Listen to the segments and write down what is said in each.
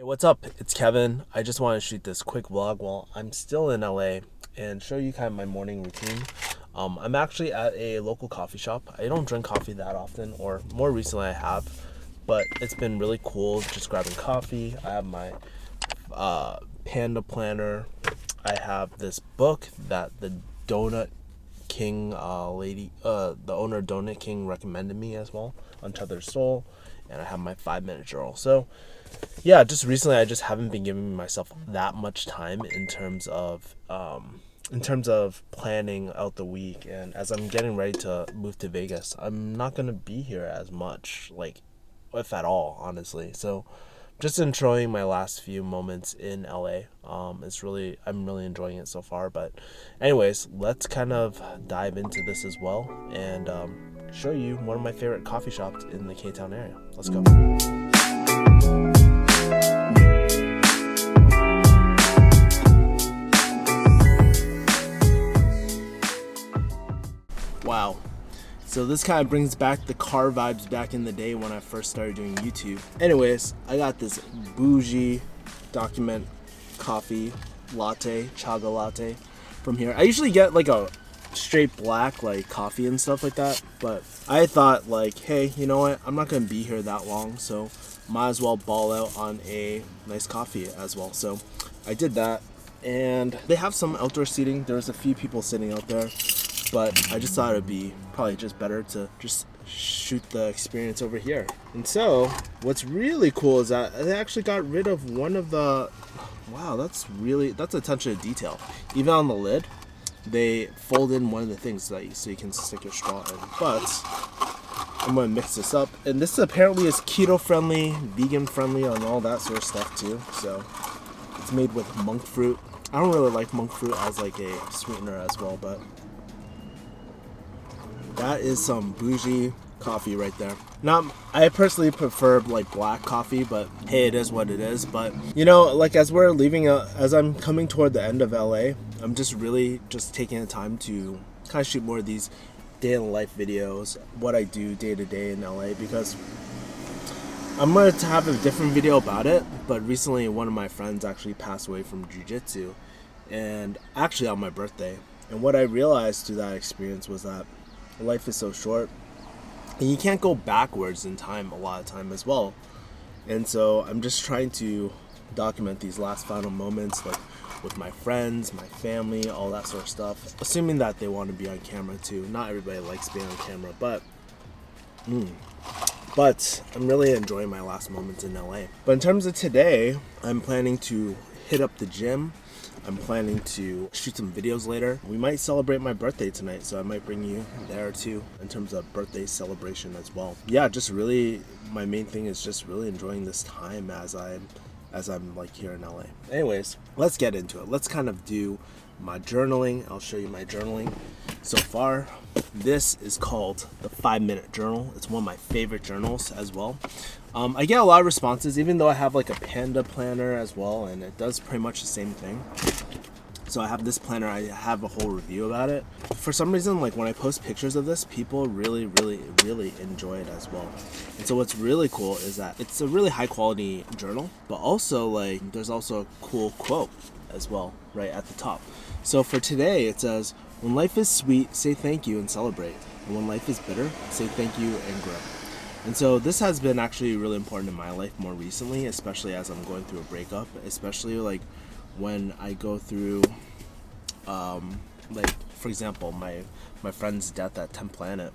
Hey, what's up? It's Kevin. I just want to shoot this quick vlog while I'm still in LA and show you kind of my morning routine. I'm actually at a local coffee shop. I don't drink coffee that often, or more recently I have, but it's been really cool just grabbing coffee. I have my Panda Planner. I have this book that the Donut King the owner of Donut King recommended me as well, Untethered, and I have my 5-minute journal. So yeah, just recently I just haven't been giving myself that much time in terms of planning out the week. And as I'm getting ready to move to Vegas, I'm not gonna be here as much, like if at all, honestly. So just enjoying my last few moments in LA. I'm really enjoying it so far. But anyways, let's kind of dive into this as well and show you one of my favorite coffee shops in the K-Town area. Let's go. Wow. So this kind of brings back the car vibes back in the day when I first started doing YouTube. Anyways, I got this bougie document coffee latte, chaga latte from here. I usually get like a straight black like coffee and stuff like that, but I thought like, hey, you know what? I'm not gonna be here that long, so might as well ball out on a nice coffee as well. So I did that, and they have some outdoor seating. There's a few people sitting out there, but I just thought it'd be probably just better to just shoot the experience over here. And so what's really cool is that they actually got rid of one of the, wow, that's attention to detail. Even on the lid, they fold in one of the things so you can stick your straw in. But I'm gonna mix this up, and this apparently is keto friendly, vegan friendly, and all that sort of stuff too. So it's made with monk fruit. I don't really like monk fruit as like a sweetener as well, but that is some bougie coffee right there. Now, I personally prefer like black coffee, but hey, it is what it is. But you know, like as I'm coming toward the end of LA, I'm just really just taking the time to kind of shoot more of these day in life videos, what I do day to day in LA, because I'm going to have a different video about it. But recently one of my friends actually passed away from Jiu Jitsu, and actually on my birthday. And what I realized through that experience was that life is so short, and you can't go backwards in time a lot of time as well. And so I'm just trying to document these last final moments, like with my friends, my family, all that sort of stuff, assuming that they want to be on camera too. Not everybody likes being on camera, but I'm really enjoying my last moments in LA. But in terms of today, I'm planning to hit up the gym. I'm planning to shoot some videos later. We might celebrate my birthday tonight, so I might bring you there too in terms of birthday celebration as well. Yeah, just really, my main thing is just really enjoying this time as I'm like here in LA. Anyways, let's get into it. Let's kind of do my journaling. I'll show you my journaling so far. This is called the 5-minute journal. It's one of my favorite journals as well. I get a lot of responses, even though I have like a Panda Planner as well, and it does pretty much the same thing. So I have this planner, I have a whole review about it. For some reason, like when I post pictures of this, people really enjoy it as well. And so what's really cool is that it's a really high quality journal, but also like there's also a cool quote as well right at the top. So for today it says, when life is sweet, say thank you and celebrate. And when life is bitter, say thank you and grow. And so this has been actually really important in my life more recently, especially as I'm going through a breakup, especially like when I go through, like for example, my friend's death at Planet,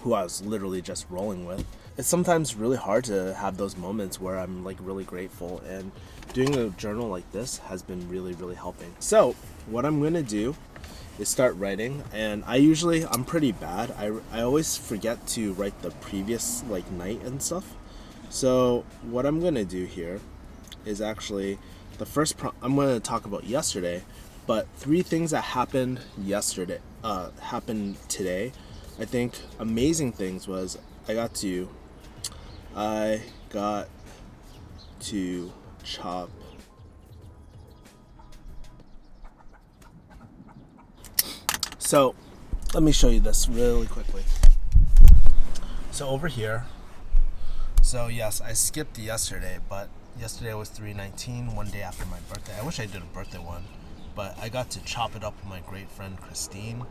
who I was literally just rolling with. It's sometimes really hard to have those moments where I'm like really grateful, and doing a journal like this has been really helping. So what I'm gonna do is start writing, and I'm pretty bad. I always forget to write the previous like night and stuff. So what I'm gonna do here is actually the first I'm gonna talk about yesterday, but 3 things that happened yesterday happened today. I think amazing things was I got to chop So let me show you this really quickly. So over here, so yes, I skipped yesterday, but Yesterday was 3/19, one day after my birthday. I wish I did a birthday one, but I got to chop it up with my great friend Christine.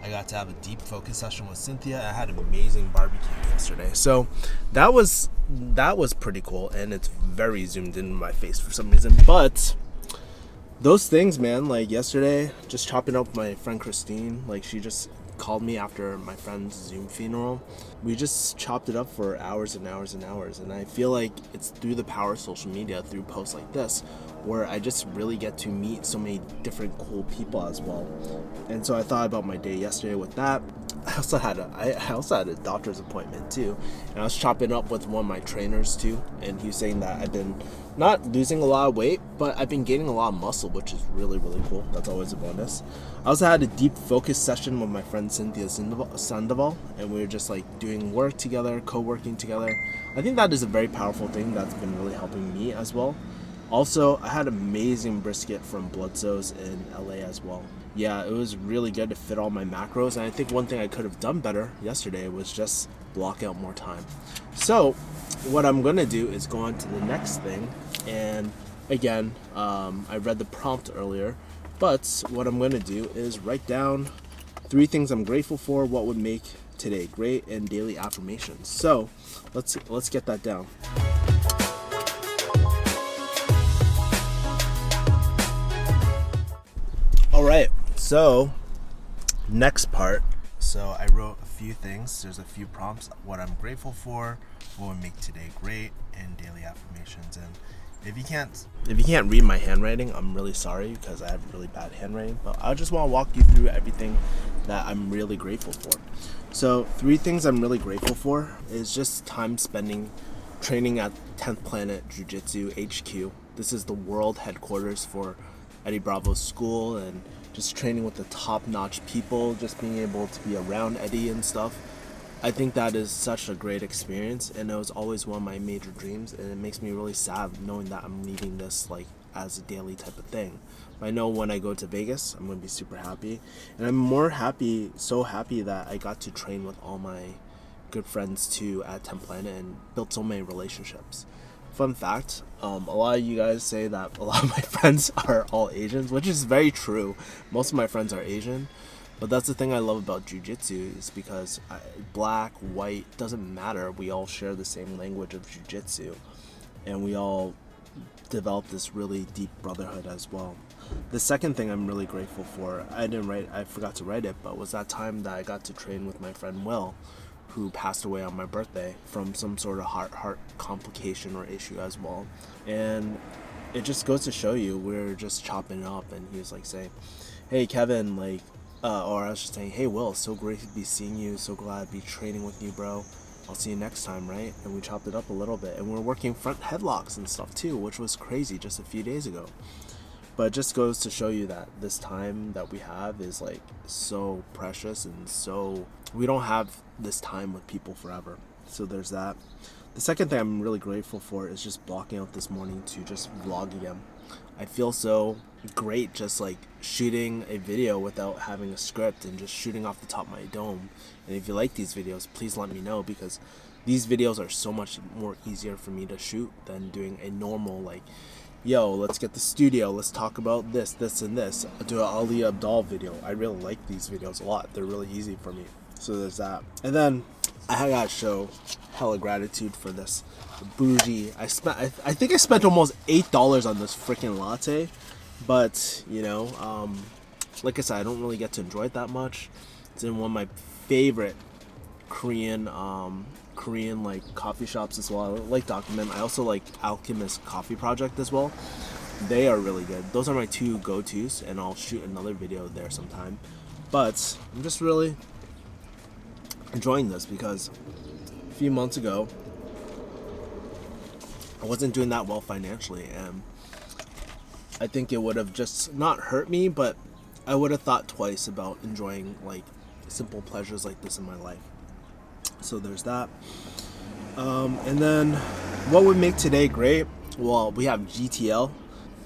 I got to have a deep focus session with Cynthia. I had an amazing barbecue yesterday. So that was pretty cool, and it's very zoomed in my face for some reason. But those things, man, like yesterday, just chopping up with my friend Christine, like she just called me after my friend's Zoom funeral. We just chopped it up for hours and hours and hours, and I feel like it's through the power of social media, through posts like this, where I just really get to meet so many different cool people as well. And so I thought about my day yesterday with that. I also had a doctor's appointment too, and I was chopping up with one of my trainers too, and he was saying that I've been not losing a lot of weight, but I've been gaining a lot of muscle, which is really, really cool. That's always a bonus. I also had a deep focus session with my friend Cynthia Sandoval, and we were just like doing work together, co-working together. I think that is a very powerful thing that's been really helping me as well. Also, I had amazing brisket from Bloodso's in LA as well. Yeah, it was really good to fit all my macros, and I think one thing I could have done better yesterday was just block out more time. So what I'm gonna do is go on to the next thing, and again, I read the prompt earlier, but what I'm gonna do is write down 3 things I'm grateful for, what would make today great, and daily affirmations. So let's get that down. All right, so next part. So I wrote a few things. There's a few prompts. What I'm grateful for, what would make today great, and daily affirmations. And if you can't read my handwriting, I'm really sorry because I have really bad handwriting. But I just want to walk you through everything that I'm really grateful for. So 3 things I'm really grateful for is just time spending training at 10th Planet Jiu Jitsu HQ. This is the world headquarters for Eddie Bravo's school, and just training with the top-notch people, just being able to be around Eddie and stuff. I think that is such a great experience, and it was always one of my major dreams, and it makes me really sad knowing that I'm leaving this like as a daily type of thing. But I know when I go to Vegas, I'm going to be super happy, and I'm so happy that I got to train with all my good friends too at 10 Planet and built so many relationships. Fun fact, a lot of you guys say that a lot of my friends are all Asians, which is very true. Most of my friends are Asian, but that's the thing I love about jiu-jitsu is because black, white, doesn't matter. We all share the same language of jiu-jitsu, and we all develop this really deep brotherhood as well. The second thing I'm really grateful for, I forgot to write it, but was that time that I got to train with my friend Will, who passed away on my birthday from some sort of heart complication or issue as well. And it just goes to show you, we're just chopping it up, and he was like saying, hey Kevin, like, or I was just saying, hey Will, so great to be seeing you, so glad to be training with you, bro. I'll see you next time, right? And we chopped it up a little bit, and we're working front headlocks and stuff too, which was crazy just a few days ago. But it just goes to show you that this time that we have is like so precious, and so we don't have this time with people forever. So there's that. The second thing I'm really grateful for is just blocking out this morning to just vlog again. I feel so great just like shooting a video without having a script and just shooting off the top of my dome. And if you like these videos, please let me know, because these videos are so much more easier for me to shoot than doing a normal like, yo, let's get the studio, let's talk about this, and this. I'll do an Ali Abdal video. I really like these videos a lot. They're really easy for me. So there's that. And then I gotta show hella gratitude for this bougie. I think I spent almost $8 on this freaking latte, but you know, like I said, I don't really get to enjoy it that much. It's in one of my favorite Korean like coffee shops as well. I like Document. I also like Alchemist Coffee Project as well. They are really good. Those are my 2 go-tos, and I'll shoot another video there sometime. But I'm just really enjoying this because a few months ago I wasn't doing that well financially, and I think it would have just not hurt me, but I would have thought twice about enjoying like simple pleasures like this in my life. So there's that. And then what would make today great? Well, we have GTL.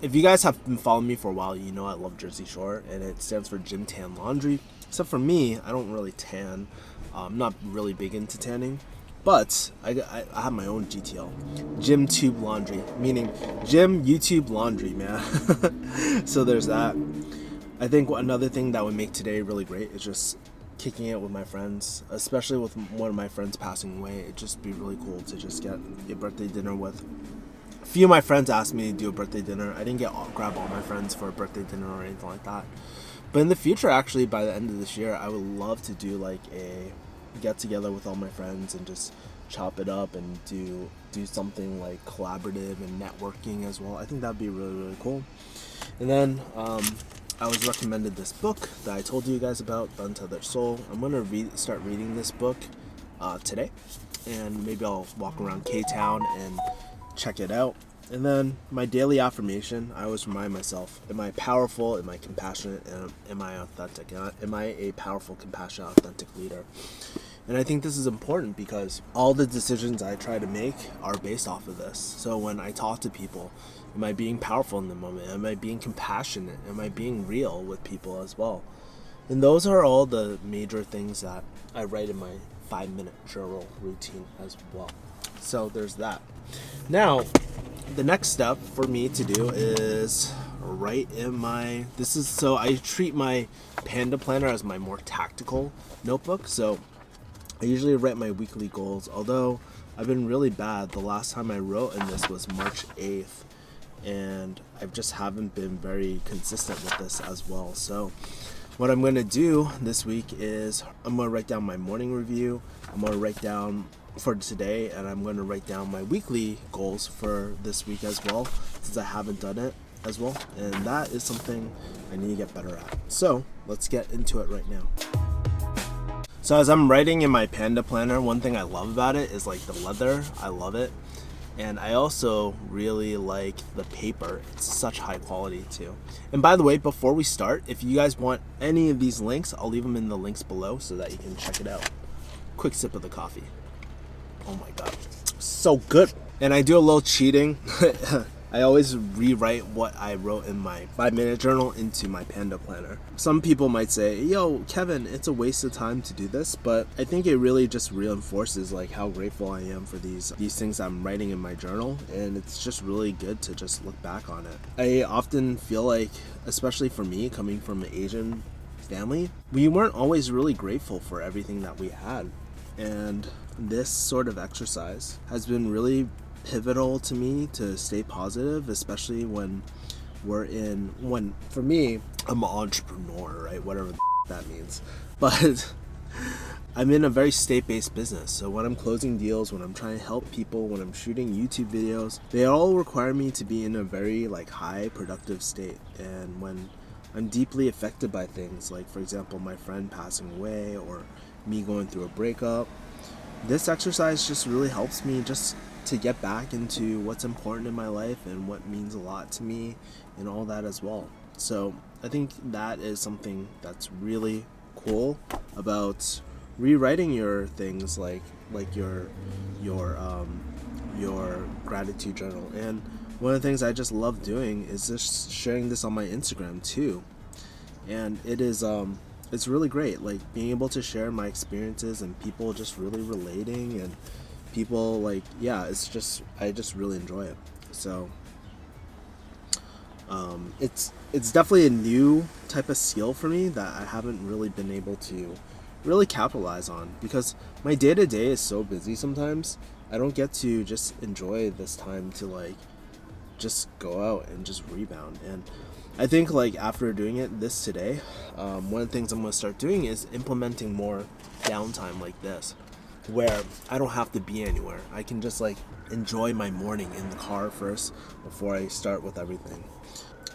If you guys have been following me for a while, you know I love Jersey Shore, and it stands for Gym Tan Laundry. Except for me, I don't really tan. I'm not really big into tanning, But I have my own GTL, Gym Tube Laundry, meaning Gym YouTube Laundry, man. So there's that. I think another thing that would make today really great is just kicking it with my friends, especially with one of my friends passing away. It'd just be really cool to just get a birthday dinner with. A few of my friends asked me to do a birthday dinner. I didn't grab all my friends for a birthday dinner or anything like that. But in the future, actually, by the end of this year, I would love to do like a get together with all my friends and just chop it up and do something like collaborative and networking as well. I think that'd be really, really cool. And then I was recommended this book that I told you guys about, The Untethered Soul. I'm gonna start reading this book today, and maybe I'll walk around K-Town and check it out. And then my daily affirmation, I always remind myself, am I powerful, am I compassionate, and am I authentic? Am I a powerful, compassionate, authentic leader? And I think this is important because all the decisions I try to make are based off of this. So when I talk to people, am I being powerful in the moment? Am I being compassionate? Am I being real with people as well? And those are all the major things that I write in my 5-minute journal routine as well. So there's that. Now, the next step for me to do is write in my, so I treat my Panda Planner as my more tactical notebook. So I usually write my weekly goals, although I've been really bad. The last time I wrote in this was March 8th, and I just haven't been very consistent with this as well. So what I'm going to do this week is I'm going to write down my morning review, I'm going to write down for today, and I'm going to write down my weekly goals for this week as well, since I haven't done it as well, and that is something I need to get better at. So let's get into it right now. So as I'm writing in my Panda Planner, one thing I love about it is like the leather. I love it. And I also really like the paper. It's such high quality too. And by the way, before we start, if you guys want any of these links, I'll leave them in the links below so that you can check it out. Quick sip of the coffee. Oh my God, so good. And I do a little cheating. I always rewrite what I wrote in my 5-minute journal into my Panda Planner. Some people might say, yo, Kevin, it's a waste of time to do this, but I think it really just reinforces like how grateful I am for these things I'm writing in my journal, and it's just really good to just look back on it. I often feel like, especially for me, coming from an Asian family, we weren't always really grateful for everything that we had, and this sort of exercise has been really pivotal to me to stay positive, especially when for me, I'm an entrepreneur, right? Whatever that means. But I'm in a very state-based business. So when I'm closing deals, when I'm trying to help people, when I'm shooting YouTube videos, they all require me to be in a very like high productive state. And when I'm deeply affected by things, like for example, my friend passing away or me going through a breakup, this exercise just really helps me just to get back into what's important in my life and what means a lot to me and all that as well. So I think that is something that's really cool about rewriting your things, like your gratitude journal. And one of the things I just love doing is just sharing this on my Instagram too. And it is it's really great, like being able to share my experiences and people just really relating, and people like, yeah, it's just, I just really enjoy it. So it's definitely a new type of skill for me that I haven't really been able to really capitalize on, because my day-to-day is so busy sometimes. I don't get to just enjoy this time to like just go out and just rebound. And I think like after doing it this today, one of the things I'm going to start doing is implementing more downtime like this, where I don't have to be anywhere. I can just like enjoy my morning in the car first before I start with everything.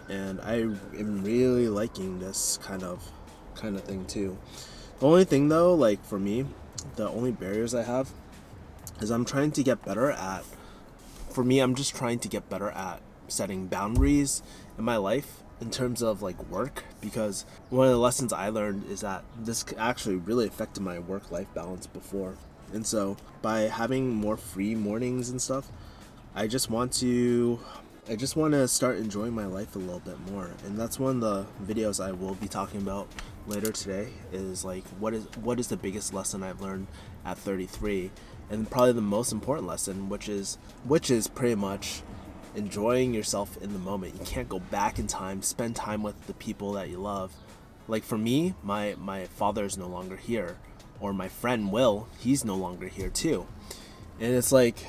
And I am really liking this kind of thing too. The only thing though, like for me, the only barriers I have is I'm just trying to get better at setting boundaries in my life in terms of like work, because one of the lessons I learned is that this actually really affected my work-life balance before. And so by having more free mornings and stuff, I just want to start enjoying my life a little bit more. And that's one of the videos I will be talking about later today, is like what is the biggest lesson I've learned at 33. and probably the most important lesson, which is pretty much enjoying yourself in the moment. You can't go back in time, spend time with the people that you love. Like for me, my father is no longer here, or my friend Will, he's no longer here too. And it's like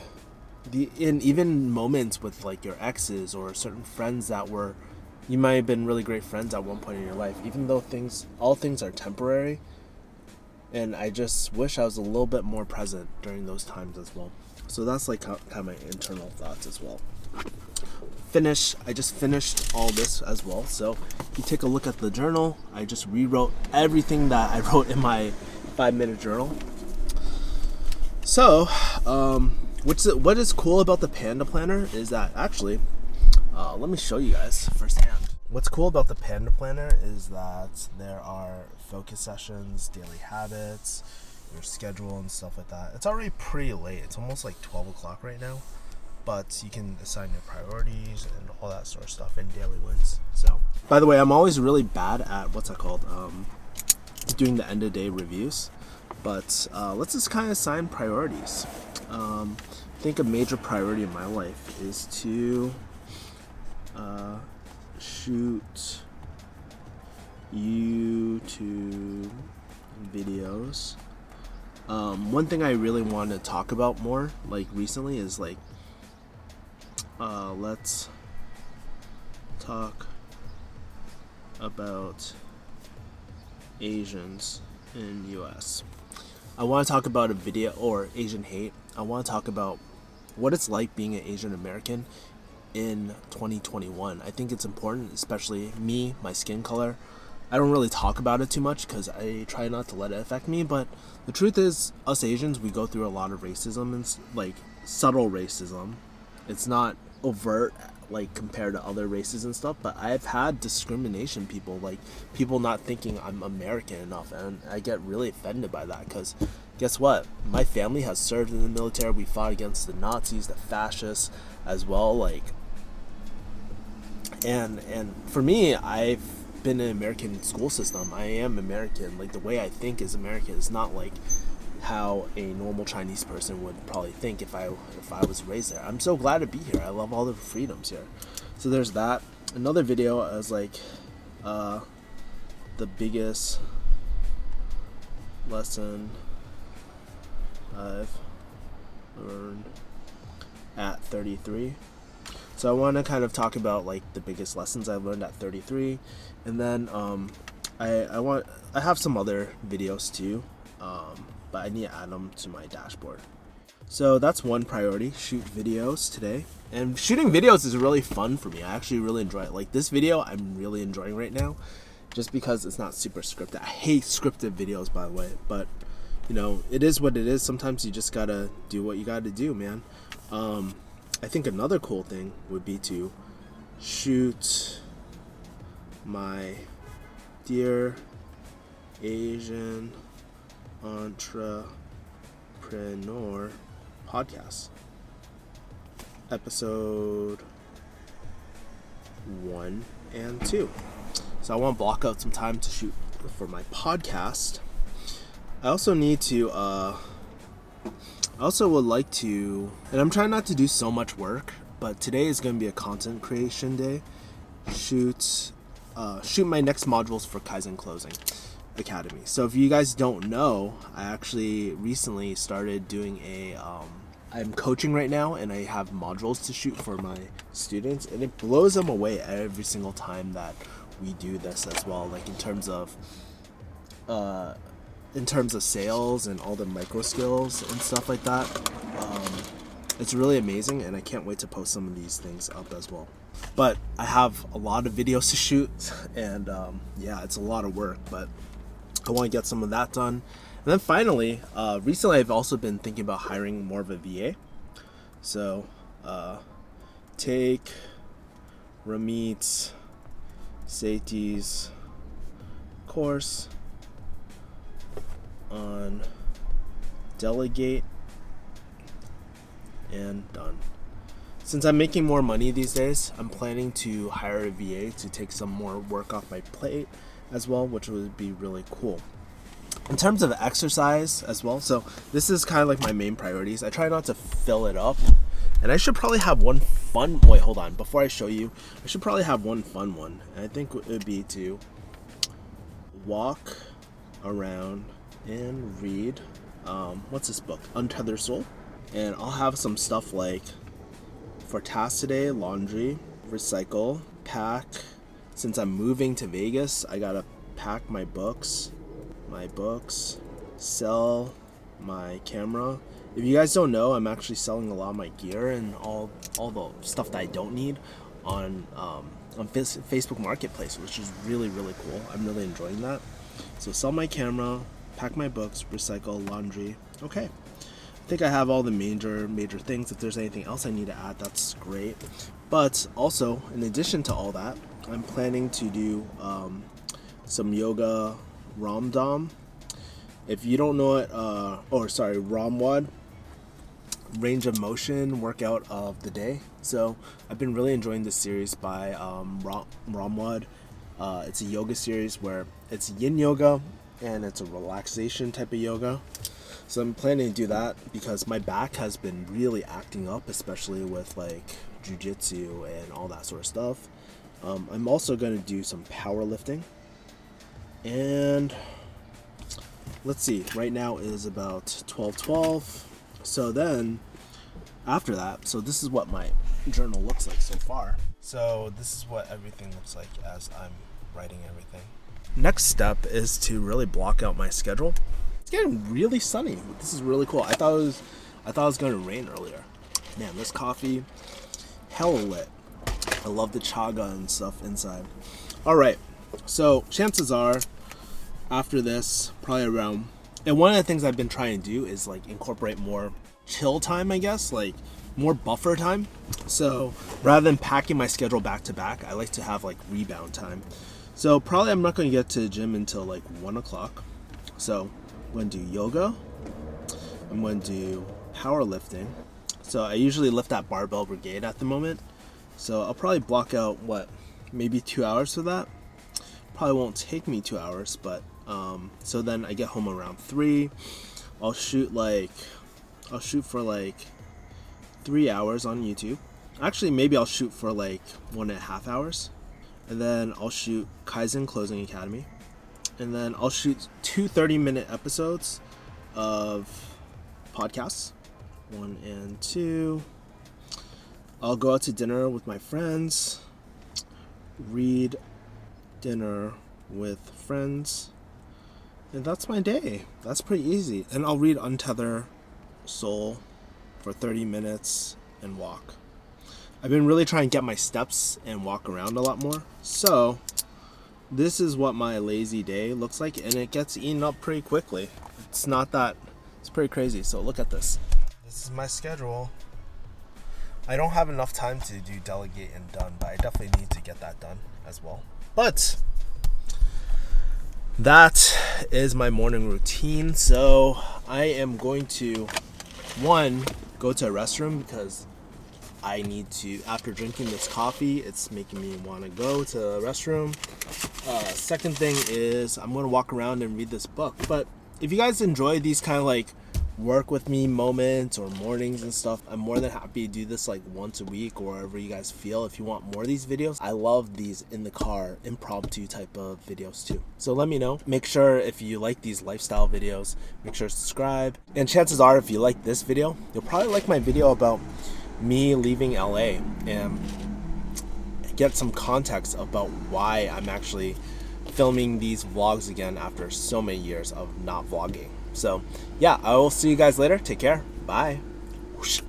in even moments with like your exes or certain friends that were, you might have been really great friends at one point in your life, even though all things are temporary. And I just wish I was a little bit more present during those times as well. So that's like kind of my internal thoughts as well. I just finished all this as well. So if you take a look at the journal, I just rewrote everything that I wrote in my 5-minute journal. So what is cool about the Panda Planner is that actually, let me show you guys firsthand. What's cool about the Panda Planner is that there are focus sessions, daily habits, your schedule and stuff like that. It's already pretty late. It's almost like 12 o'clock right now. But you can assign your priorities and all that sort of stuff in daily wins. So, by the way, I'm always really bad at doing the end of day reviews. But let's just kind of assign priorities. I think a major priority in my life is to shoot YouTube videos. One thing I really want to talk about more, like recently, is like let's talk about Asians in US. I want to talk about a video, or Asian hate. I want to talk about what it's like being an Asian American in 2021. I think it's important, especially me, my skin color. I don't really talk about it too much because I try not to let it affect me, but the truth is, us Asians, we go through a lot of racism, and like subtle racism. It's not overt like compared to other races and stuff, but I've had discrimination, people not thinking I'm American enough, and I get really offended by that because guess what? My family has served in the military. We fought against the Nazis, the fascists as well, like, and for me, I've been in an American school system. I am American. Like, the way I think is American. It's not like how a normal Chinese person would probably think if I was raised there. I'm so glad to be here. I love all the freedoms here. So there's that. Another video is like the biggest lesson I've learned at 33. So I want to kind of talk about like the biggest lessons I've learned at 33, and then I have some other videos too, but I need to add them to my dashboard. So that's one priority: shoot videos today. And shooting videos is really fun for me. I actually really enjoy it. Like this video, I'm really enjoying right now, just because it's not super scripted. I hate scripted videos, by the way, but you know, it is what it is. Sometimes you just gotta do what you gotta do, man. I think another cool thing would be to shoot my Dear Asian Entrepreneur podcast, episode 1 and 2. So I want to block out some time to shoot for my podcast. I also need to I also would like to, and I'm trying not to do so much work, but today is going to be a content creation day. Shoot my next modules for Kaizen Closing Academy. So if you guys don't know, I actually recently started doing I'm coaching right now, and I have modules to shoot for my students, and it blows them away every single time that we do this as well. Like in terms of sales and all the micro skills and stuff like that. It's really amazing, and I can't wait to post some of these things up as well. But I have a lot of videos to shoot, and yeah, it's a lot of work, but I want to get some of that done. And then finally, recently I've also been thinking about hiring more of a VA. So take Ramit's Sathi's course on delegate, and done. Since I'm making more money these days, I'm planning to hire a VA to take some more work off my plate as well, which would be really cool. In terms of exercise as well, so this is kind of like my main priorities. I try not to fill it up. And I should probably have one fun, wait, hold on. Before I show you, I should probably have one fun one. And I think it would be to walk around and read, what's this book? Untethered Soul. And I'll have some stuff like for tasks today, laundry, recycle, pack. Since I'm moving to Vegas, I gotta pack my books, sell my camera. If you guys don't know, I'm actually selling a lot of my gear and all the stuff that I don't need on Facebook Marketplace, which is really, really cool. I'm really enjoying that. So sell my camera, pack my books, recycle, laundry. Okay. I think I have all the major things. If there's anything else I need to add, that's great. But also, in addition to all that, I'm planning to do some yoga Ramdam. If you don't know it, Ramwad, range of motion workout of the day. So I've been really enjoying this series by Ramwad. It's a yoga series where it's yin yoga and it's a relaxation type of yoga. So I'm planning to do that because my back has been really acting up, especially with like jiu-jitsu and all that sort of stuff. I'm also going to do some powerlifting. And let's see, right now is about 12:12. So then after that, so this is what my journal looks like so far. So this is what everything looks like as I'm writing everything. Next step is to really block out my schedule. It's getting really sunny. This is really cool. I thought it was going to rain earlier. Man, this coffee, hella lit. I love the chaga and stuff inside. All right, so chances are after this, probably around, and one of the things I've been trying to do is like incorporate more chill time, I guess, like more buffer time. So rather than packing my schedule back to back, I like to have like rebound time. So probably I'm not going to get to the gym until like 1 o'clock. So I'm going to do yoga. I'm going to do powerlifting. So I usually lift that barbell brigade at the moment. So I'll probably block out maybe 2 hours for that. Probably won't take me 2 hours, but so then I get home around 3. I'll shoot for like 3 hours on YouTube. Actually, maybe I'll shoot for like 1.5 hours, and then I'll shoot Kaizen Closing Academy, and then I'll shoot 2 30-minute episodes of podcasts, 1 and 2. I'll go out to dinner with my friends, read, dinner with friends, and that's my day. That's pretty easy. And I'll read Untethered Soul for 30 minutes and walk. I've been really trying to get my steps and walk around a lot more. So this is what my lazy day looks like, and it gets eaten up pretty quickly. It's pretty crazy. So look at this. This is my schedule. I don't have enough time to do delegate and done, but I definitely need to get that done as well. But that is my morning routine. So I am going to, go to a restroom because I need to, after drinking this coffee, it's making me want to go to a restroom. Second thing is I'm going to walk around and read this book. But if you guys enjoy these kind of like work with me moments or mornings and stuff, I'm more than happy to do this like once a week or wherever you guys feel. If you want more of these videos, I love these in the car impromptu type of videos too. So let me know. Make sure if you like these lifestyle videos, make sure to subscribe. And chances are if you like this video, you'll probably like my video about me leaving LA and get some context about why I'm actually filming these vlogs again after so many years of not vlogging. So yeah, I will see you guys later. Take care. Bye. Whoosh.